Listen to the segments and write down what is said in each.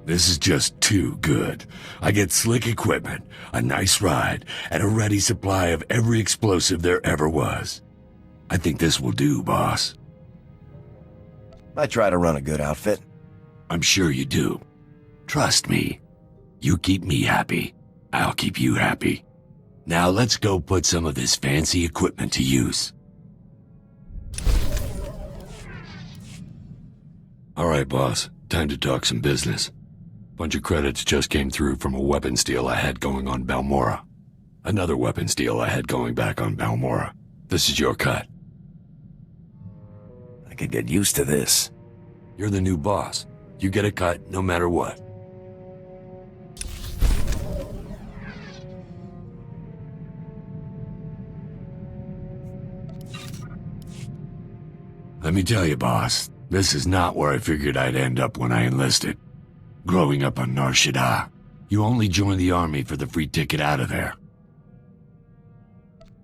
This is just too good. I get slick equipment, a nice ride, and a ready supply of every explosive there ever was. I think this will do, boss. I try to run a good outfit. I'm sure you do. Trust me. You keep me happy, I'll keep you happy. Now let's go put some of this fancy equipment to use. All right, boss. Time to talk some business. Bunch of credits just came through from a weapons deal I had going on Balmora. Another weapons deal I had going back on Balmora. This is your cut. I could get used to this. You're the new boss. You get a cut no matter what. Let me tell you, boss, this is not where I figured I'd end up when I enlisted. Growing up on Nar Shaddaa, you only joined the army for the free ticket out of there.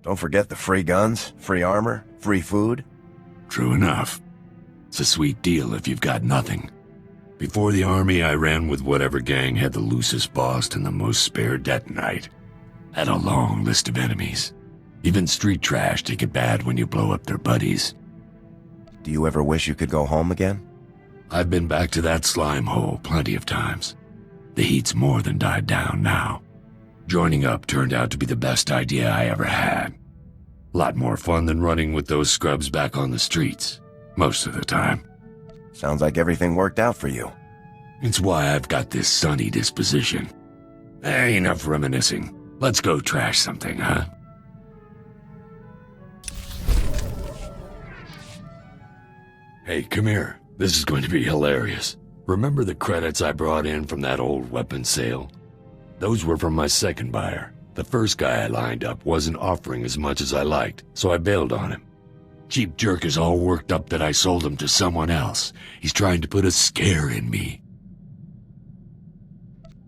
Don't forget the free guns, free armor, free food. True enough. It's a sweet deal if you've got nothing. Before the army, I ran with whatever gang had the loosest boss and the most spare detonite. Had a long list of enemies. Even street trash take it bad when you blow up their buddies. Do you ever wish you could go home again? I've been back to that slime hole plenty of times. The heat's more than died down now. Joining up turned out to be the best idea I ever had. A lot more fun than running with those scrubs back on the streets, most of the time. Sounds like everything worked out for you. It's why I've got this sunny disposition. Enough reminiscing. Let's go trash something, huh? Hey, come here. This is going to be hilarious. Remember the credits I brought in from that old weapons sale? Those were from my second buyer. The first guy I lined up wasn't offering as much as I liked, so I bailed on him. Cheap jerk is all worked up that I sold him to someone else. He's trying to put a scare in me.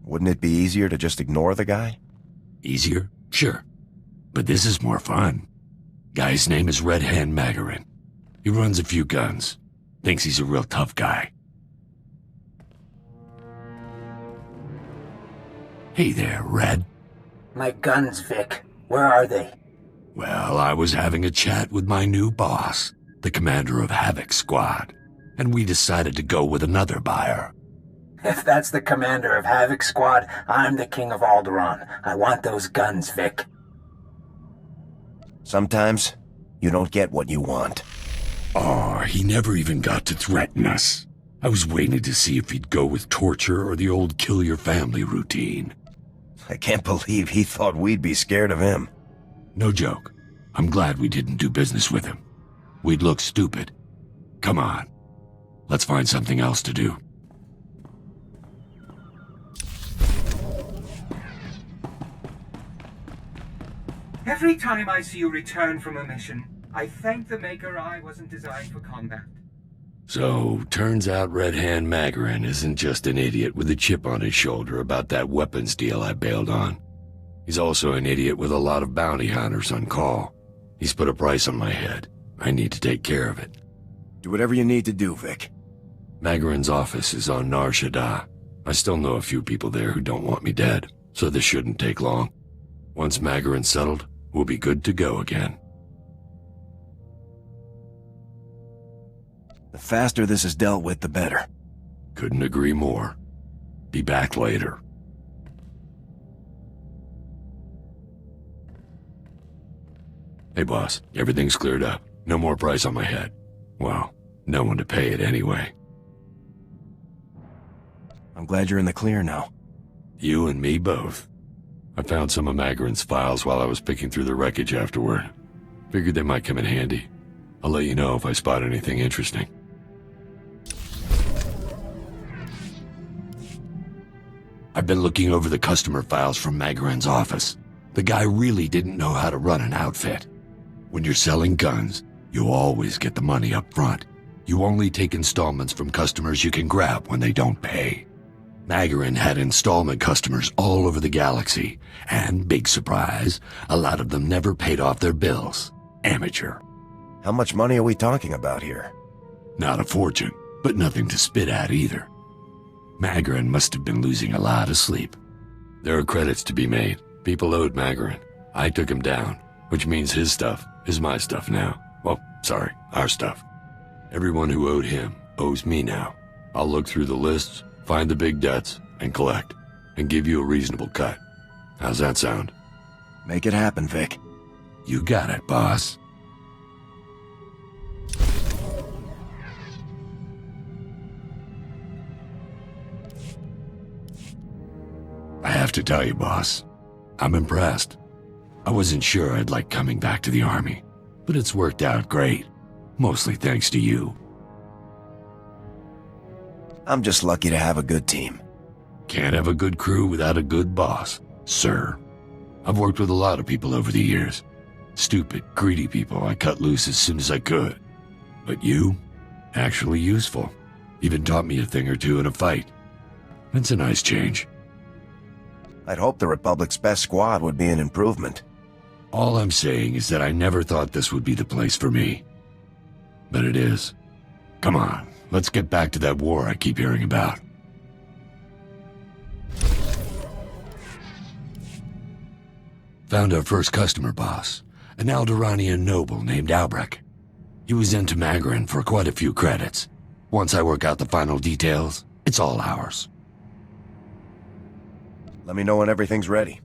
Wouldn't it be easier to just ignore the guy? Easier? Sure. But this is more fun. Guy's name is Red Hand Magarin. He runs a few guns. Thinks he's a real tough guy. Hey there, Red. My guns, Vic. Where are they? Well, I was having a chat with my new boss, the commander of Havoc Squad, and we decided to go with another buyer. If that's the commander of Havoc Squad, I'm the king of Alderaan. I want those guns, Vic. Sometimes, you don't get what you want. Oh, he never even got to threaten us. I was waiting to see if he'd go with torture or the old kill your family routine. I can't believe he thought we'd be scared of him. No joke. I'm glad we didn't do business with him. We'd look stupid. Come on. Let's find something else to do. Every time I see you return from a mission, I thank the Maker I wasn't designed for combat. So, turns out Red Hand Magarin isn't just an idiot with a chip on his shoulder about that weapons deal I bailed on. He's also an idiot with a lot of bounty hunters on call. He's put a price on my head. I need to take care of it. Do whatever you need to do, Vic. Magarin's office is on Nar Shaddaa. I still know a few people there who don't want me dead, so this shouldn't take long. Once Magarin's settled, we'll be good to go again. The faster this is dealt with, the better. Couldn't agree more. Be back later. Hey boss, everything's cleared up. No more price on my head. Well, no one to pay it anyway. I'm glad you're in the clear now. You and me both. I found some of Magarin's files while I was picking through the wreckage afterward. Figured they might come in handy. I'll let you know if I spot anything interesting. I've been looking over the customer files from Magarin's office. The guy really didn't know how to run an outfit. When you're selling guns, you always get the money up front. You only take installments from customers you can grab when they don't pay. Magarin had installment customers all over the galaxy, and, big surprise, a lot of them never paid off their bills. Amateur. How much money are we talking about here? Not a fortune, but nothing to spit at either. Magrin must have been losing a lot of sleep. There are credits to be made. People owed Magrin. I took him down, which means his stuff is my stuff now. Well, sorry, our stuff. Everyone who owed him owes me now. I'll look through the lists, find the big debts, and collect, and give you a reasonable cut. How's that sound? Make it happen, Vic. You got it, boss. I have to tell you, boss, I'm impressed. I wasn't sure I'd like coming back to the army, but it's worked out great. Mostly thanks to you. I'm just lucky to have a good team. Can't have a good crew without a good boss, sir. I've worked with a lot of people over the years. Stupid, greedy people I cut loose as soon as I could. But you, actually useful. Even taught me a thing or two in a fight. It's a nice change. I'd hope the Republic's best squad would be an improvement. All I'm saying is that I never thought this would be the place for me. But it is. Come on, let's get back to that war I keep hearing about. Found our first customer, boss. An Alderaanian noble named Albrecht. He was into Magrin for quite a few credits. Once I work out the final details, it's all ours. Let me know when everything's ready.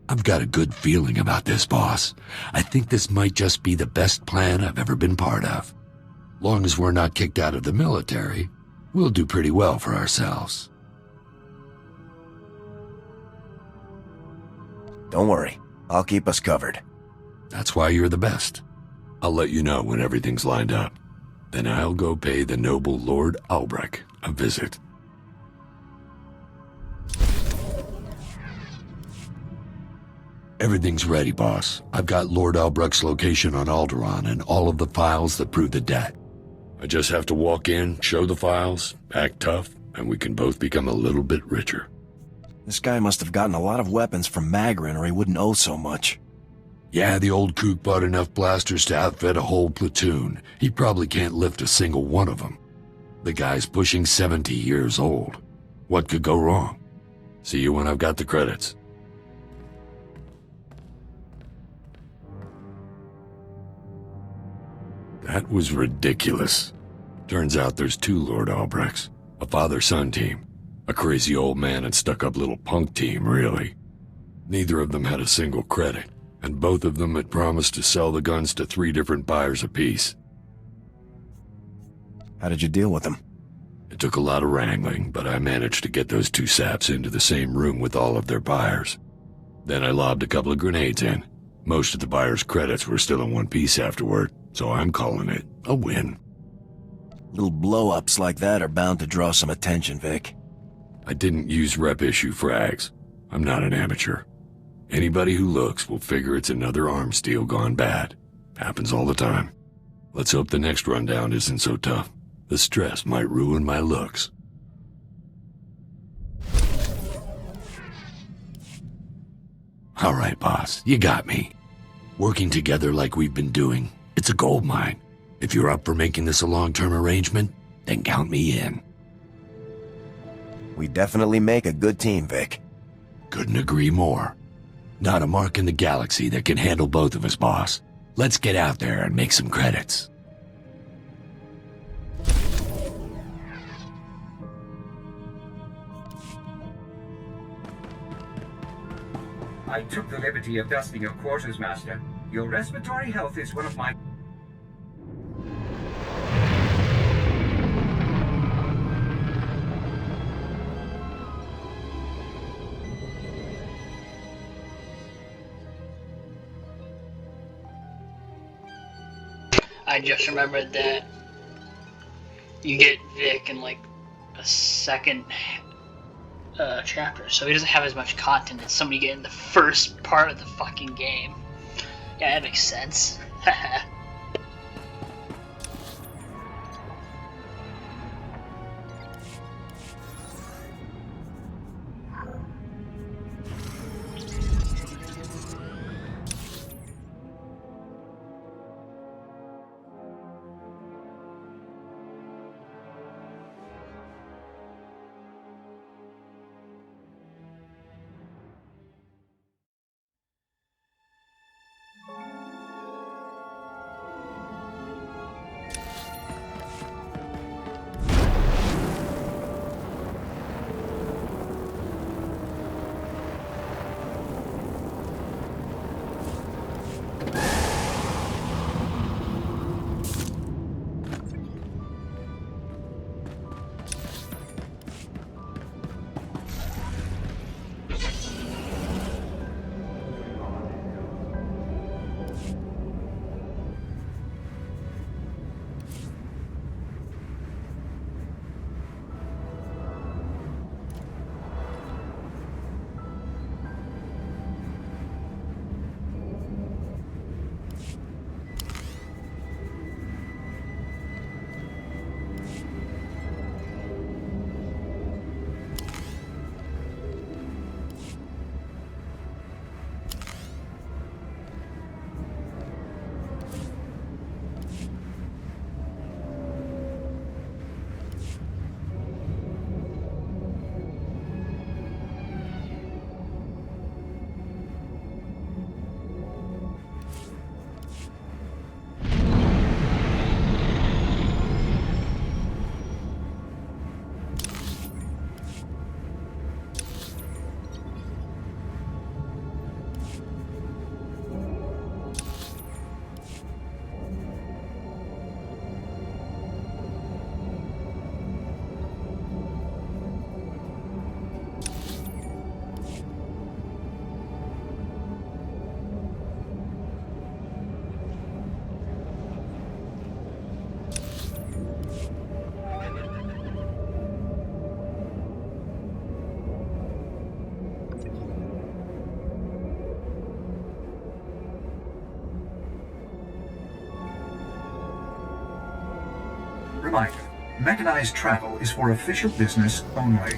I've got a good feeling about this, boss. I think this might just be the best plan I've ever been part of. Long as we're not kicked out of the military, we'll do pretty well for ourselves. Don't worry, I'll keep us covered. That's why you're the best. I'll let you know when everything's lined up. Then I'll go pay the noble Lord Albrecht a visit. Everything's ready, boss. I've got Lord Albrecht's location on Alderaan and all of the files that prove the debt. I just have to walk in, show the files, act tough, and we can both become a little bit richer. This guy must have gotten a lot of weapons from Magrin or he wouldn't owe so much. Yeah, the old kook bought enough blasters to outfit a whole platoon. He probably can't lift a single one of them. The guy's pushing 70 years old. What could go wrong? See you when I've got the credits. That was ridiculous. Turns out there's two Lord Albrechts. A father-son team. A crazy old man and stuck-up little punk team, really. Neither of them had a single credit, and both of them had promised to sell the guns to 3 different buyers apiece. How did you deal with them? It took a lot of wrangling, but I managed to get those 2 saps into the same room with all of their buyers. Then I lobbed a couple of grenades in. Most of the buyers' credits were still in one piece afterward, so I'm calling it a win. Little blow-ups like that are bound to draw some attention, Vic. I didn't use rep-issue frags. I'm not an amateur. Anybody who looks will figure it's another arms deal gone bad. Happens all the time. Let's hope the next rundown isn't so tough. The stress might ruin my looks. All right, boss, you got me. Working together like we've been doing, it's a gold mine. If you're up for making this a long-term arrangement, then count me in. We definitely make a good team, Vic. Couldn't agree more. Not a mark in the galaxy that can handle both of us, boss. Let's get out there and make some credits. I took the liberty of dusting your quarters, Master. Your respiratory health is one of my... I just remembered that you get Vic in like a second chapter, so he doesn't have as much content as somebody get in the first part of the fucking game. Yeah, that makes sense. reminder, mechanized travel is for official business only.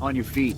On your feet.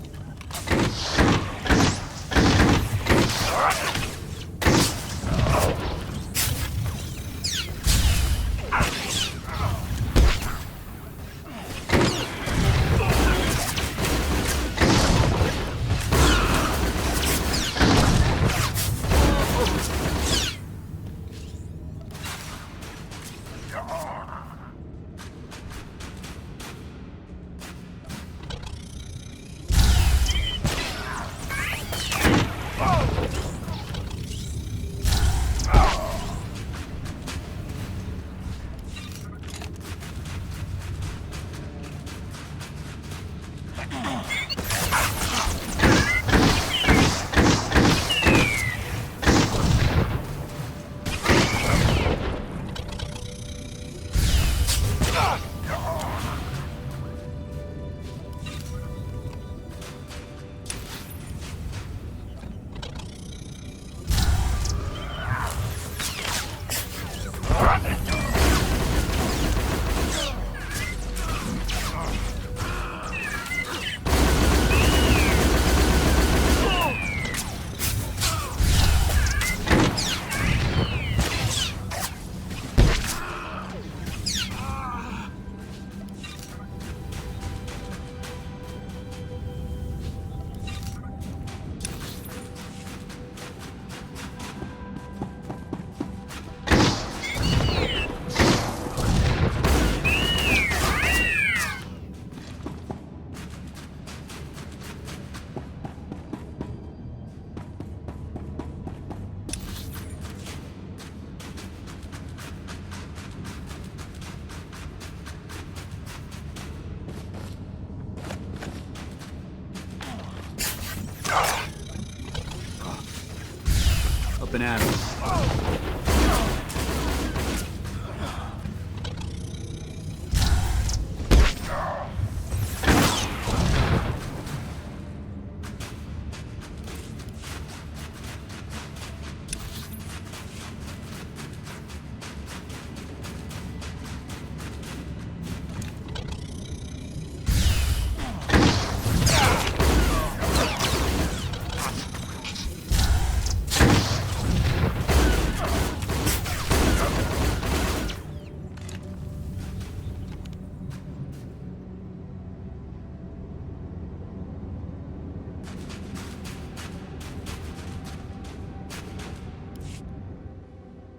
Up and at him.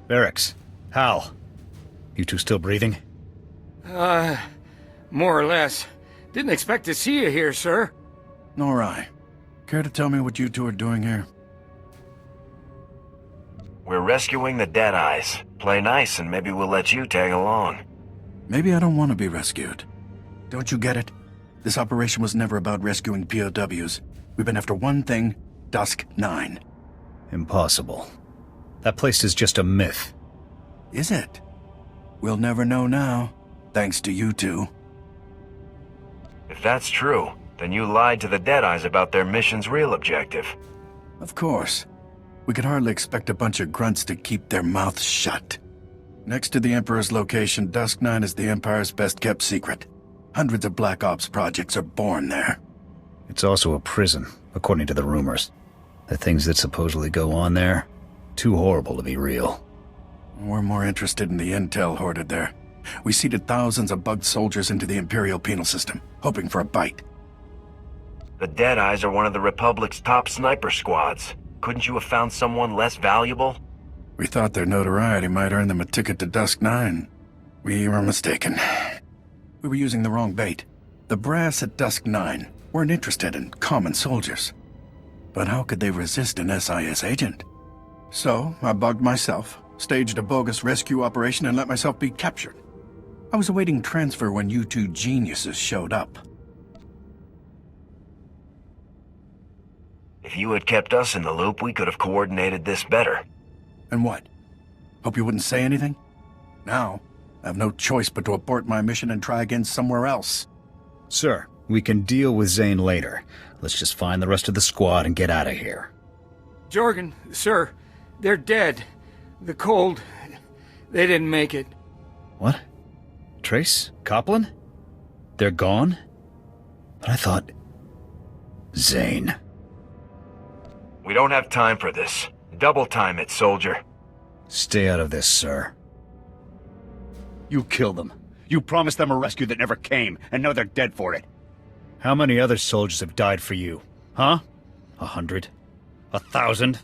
Barracks. Hal. You two still breathing? More or less. Didn't expect to see you here, sir. Nor I. Care to tell me what you two are doing here? We're rescuing the Deadeyes. Play nice and maybe we'll let you tag along. Maybe I don't want to be rescued. Don't you get it? This operation was never about rescuing POWs. We've been after one thing, Dusk 9. Impossible. That place is just a myth. Is it? We'll never know now, thanks to you two. If that's true, then you lied to the Deadeyes about their mission's real objective. Of course. We could hardly expect a bunch of grunts to keep their mouths shut. Next to the Emperor's location, Dusk 9 is the Empire's best-kept secret. Hundreds of Black Ops projects are born there. It's also a prison, according to the rumors. The things that supposedly go on there, too horrible to be real. We're more interested in the intel hoarded there. We seeded thousands of bugged soldiers into the Imperial penal system, hoping for a bite. The Deadeyes are one of the Republic's top sniper squads. Couldn't you have found someone less valuable? We thought their notoriety might earn them a ticket to Dusk 9. We were mistaken. We were using the wrong bait. The brass at Dusk 9 weren't interested in common soldiers. But how could they resist an SIS agent? So, I bugged myself, staged a bogus rescue operation, and let myself be captured. I was awaiting transfer when you two geniuses showed up. If you had kept us in the loop, we could have coordinated this better. And what? Hope you wouldn't say anything? Now, I have no choice but to abort my mission and try again somewhere else. Sir, we can deal with Zane later. Let's just find the rest of the squad and get out of here. Jorgen, sir, they're dead. The cold, they didn't make it. What? Trace? Copland? They're gone? But I thought... Zane. We don't have time for this. Double time it, soldier. Stay out of this, sir. You killed them. You promised them a rescue that never came, and now they're dead for it. How many other soldiers have died for you? Huh? 100? 1,000?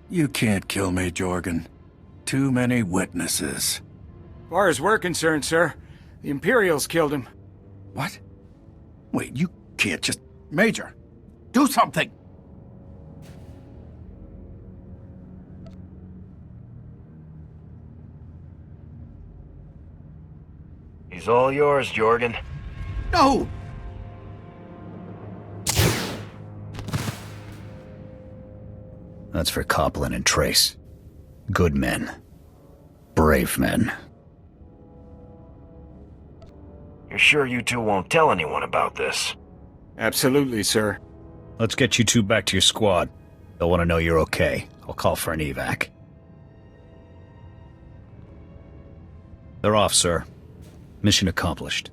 You can't kill me, Jorgen. Too many witnesses. As far as we're concerned, sir, the Imperials killed him. What? Wait, you can't just... Major, do something! He's all yours, Jorgen. No! That's for Copland and Trace. Good men. Brave men. You're sure you two won't tell anyone about this? Absolutely, sir. Let's get you two back to your squad. They'll want to know you're okay. I'll call for an evac. They're off, sir. Mission accomplished.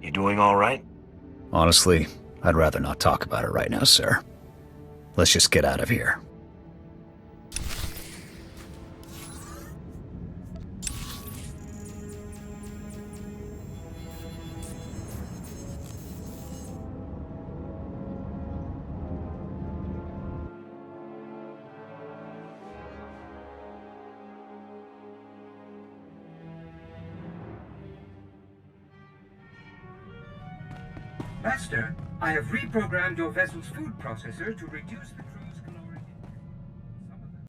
You doing all right? Honestly, I'd rather not talk about it right now, sir. Let's just get out of here. Master, I have reprogrammed your vessel's food processor to reduce the...